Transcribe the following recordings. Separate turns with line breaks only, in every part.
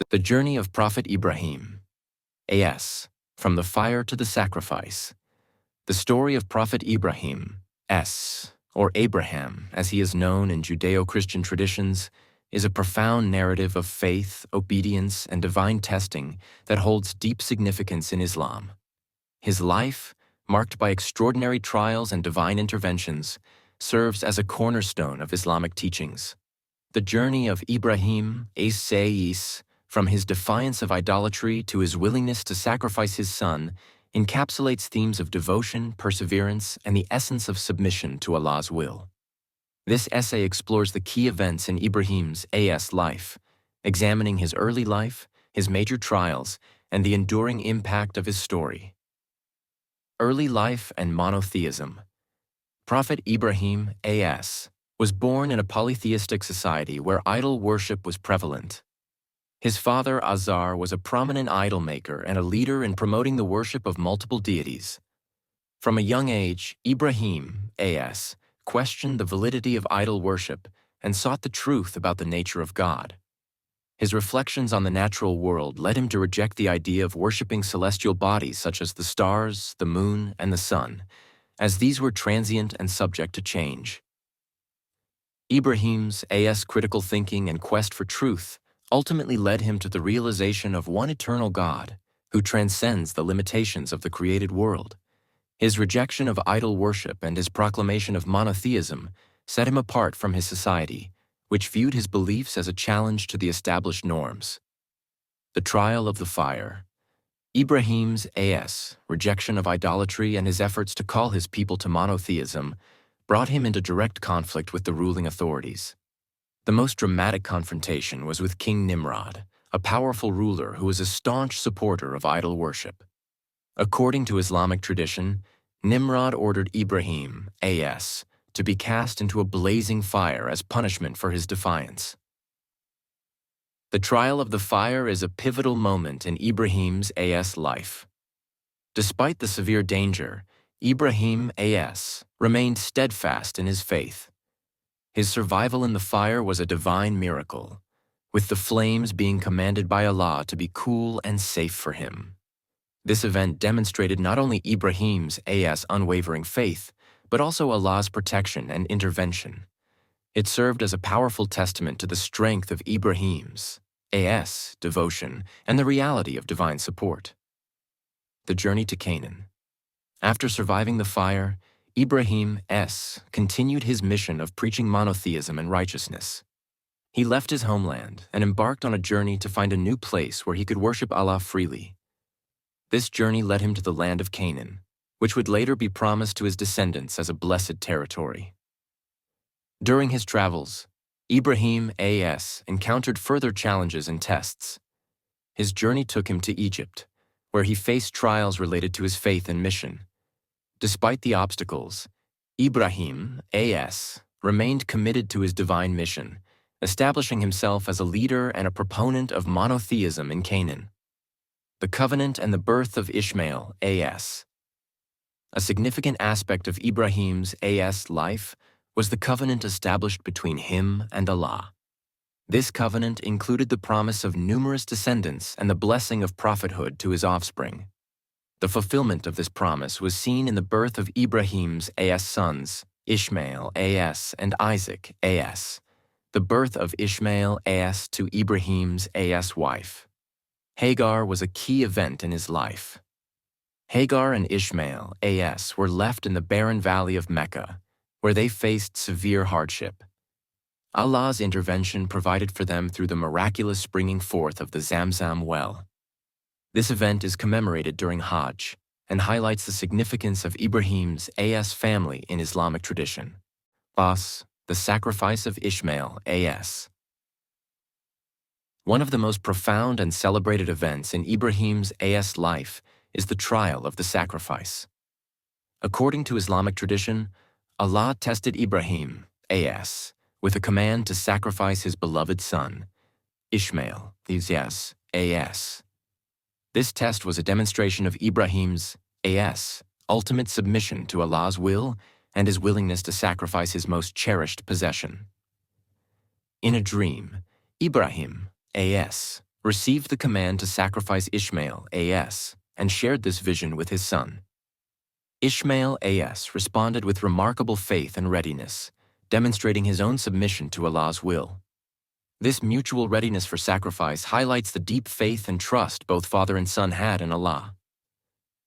The journey of Prophet Ibrahim. A.S. From the fire to the sacrifice. The story of Prophet Ibrahim, or Abraham, as he is known in Judeo-Christian traditions, is a profound narrative of faith, obedience, and divine testing that holds deep significance in Islam. His life, marked by extraordinary trials and divine interventions, serves as a cornerstone of Islamic teachings. The journey of Ibrahim, a.s. from his defiance of idolatry to his willingness to sacrifice his son, encapsulates themes of devotion, perseverance, and the essence of submission to Allah's will. This essay explores the key events in Ibrahim's life, examining his early life, his major trials, and the enduring impact of his story. Early life and monotheism. Prophet Ibrahim, a.s., was born in a polytheistic society where idol worship was prevalent. His father, Azar, was a prominent idol maker and a leader in promoting the worship of multiple deities. From a young age, Ibrahim, a.s., questioned the validity of idol worship and sought the truth about the nature of God. His reflections on the natural world led him to reject the idea of worshiping celestial bodies such as the stars, the moon, and the sun, as these were transient and subject to change. Ibrahim's a.s. critical thinking and quest for truth ultimately led him to the realization of one eternal God who transcends the limitations of the created world. His rejection of idol worship and his proclamation of monotheism set him apart from his society, which viewed his beliefs as a challenge to the established norms. The trial of the fire. Ibrahim's a.s. rejection of idolatry and his efforts to call his people to monotheism brought him into direct conflict with the ruling authorities. The most dramatic confrontation was with King Nimrod, a powerful ruler who was a staunch supporter of idol worship. According to Islamic tradition, Nimrod ordered Ibrahim, a.s., to be cast into a blazing fire as punishment for his defiance. The trial of the fire is a pivotal moment in Ibrahim's a.s. life. Despite the severe danger, Ibrahim, a.s., remained steadfast in his faith. His survival in the fire was a divine miracle, with the flames being commanded by Allah to be cool and safe for him. This event demonstrated not only Ibrahim's a.s. unwavering faith, but also Allah's protection and intervention. It served as a powerful testament to the strength of Ibrahim's a.s. devotion and the reality of divine support. The journey to Canaan. After surviving the fire, Ibrahim continued his mission of preaching monotheism and righteousness. He left his homeland and embarked on a journey to find a new place where he could worship Allah freely. This journey led him to the land of Canaan, which would later be promised to his descendants as a blessed territory. During his travels, Ibrahim a.s. encountered further challenges and tests. His journey took him to Egypt, where he faced trials related to his faith and mission. Despite the obstacles, Ibrahim a.s. remained committed to his divine mission, establishing himself as a leader and a proponent of monotheism in Canaan. The covenant and the birth of Ishmael a.s. A significant aspect of Ibrahim's a.s. life was the covenant established between him and Allah. This covenant included the promise of numerous descendants and the blessing of prophethood to his offspring. The fulfillment of this promise was seen in the birth of Ibrahim's a.s. sons, Ishmael a.s. and Isaac a.s. The birth of Ishmael a.s. to Ibrahim's a.s. wife. Hagar was a key event in his life. Hagar and Ishmael a.s. were left in the barren valley of Mecca, where they faced severe hardship. Allah's intervention provided for them through the miraculous springing forth of the Zamzam well. This event is commemorated during Hajj and highlights the significance of Ibrahim's a.s. family in Islamic tradition. The sacrifice of Ishmael a.s. One of the most profound and celebrated events in Ibrahim's a.s. life is the trial of the sacrifice. According to Islamic tradition, Allah tested Ibrahim a.s. with a command to sacrifice his beloved son, Ishmael a.s. This test was a demonstration of Ibrahim's a.s. ultimate submission to Allah's will and his willingness to sacrifice his most cherished possession. In a dream, Ibrahim a.s. received the command to sacrifice Ishmael as, and shared this vision with his son. Ishmael as responded with remarkable faith and readiness, demonstrating his own submission to Allah's will. This mutual readiness for sacrifice highlights the deep faith and trust both father and son had in Allah.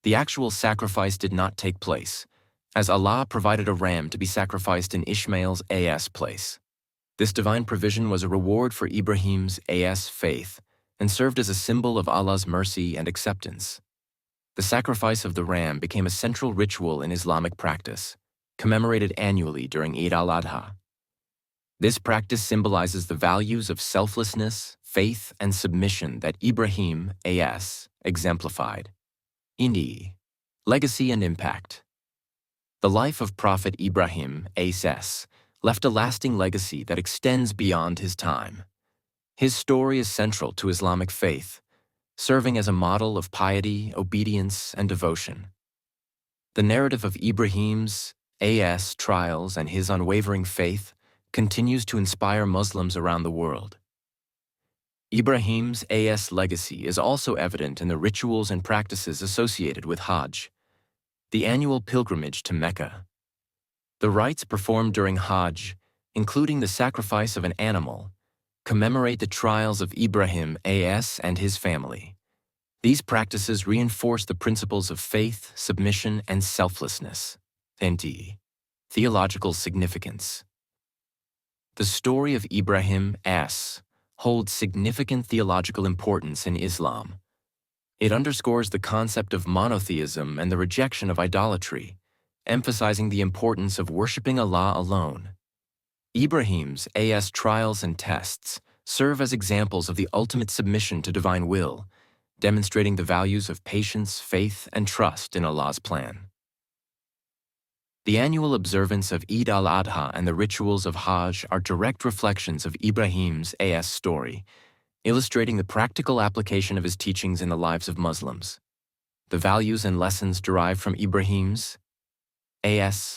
The actual sacrifice did not take place, as Allah provided a ram to be sacrificed in Ishmael's place. This divine provision was a reward for Ibrahim's faith and served as a symbol of Allah's mercy and acceptance. The sacrifice of the ram became a central ritual in Islamic practice, commemorated annually during Eid al-Adha. This practice symbolizes the values of selflessness, faith, and submission that Ibrahim exemplified. Legacy and impact. The life of Prophet Ibrahim left a lasting legacy that extends beyond his time. His story is central to Islamic faith, serving as a model of piety, obedience, and devotion. The narrative of Ibrahim's trials and his unwavering faith continues to inspire Muslims around the world. Ibrahim's legacy is also evident in the rituals and practices associated with Hajj, the annual pilgrimage to Mecca. The rites performed during Hajj, including the sacrifice of an animal, commemorate the trials of Ibrahim and his family. These practices reinforce the principles of faith, submission, and selflessness. Theological significance. The story of Ibrahim holds significant theological importance in Islam. It underscores the concept of monotheism and the rejection of idolatry, emphasizing the importance of worshiping Allah alone. Ibrahim's trials and tests serve as examples of the ultimate submission to divine will, demonstrating the values of patience, faith, and trust in Allah's plan. The annual observance of Eid al-Adha and the rituals of Hajj are direct reflections of Ibrahim's story, illustrating the practical application of his teachings in the lives of Muslims. The values and lessons derived from Ibrahim's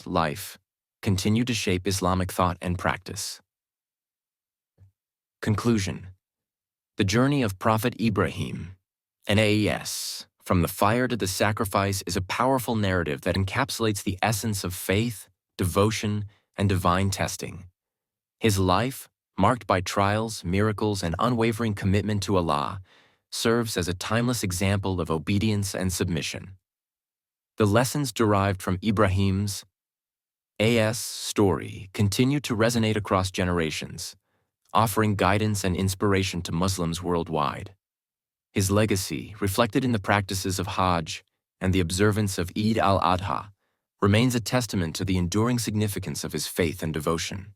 life continue to shape Islamic thought and practice. Conclusion. The journey of Prophet Ibrahim, from the fire to the sacrifice, is a powerful narrative that encapsulates the essence of faith, devotion, and divine testing. His life, marked by trials, miracles, and unwavering commitment to Allah, serves as a timeless example of obedience and submission. The lessons derived from Ibrahim's story continue to resonate across generations, offering guidance and inspiration to Muslims worldwide. His legacy, reflected in the practices of Hajj and the observance of Eid al-Adha, remains a testament to the enduring significance of his faith and devotion.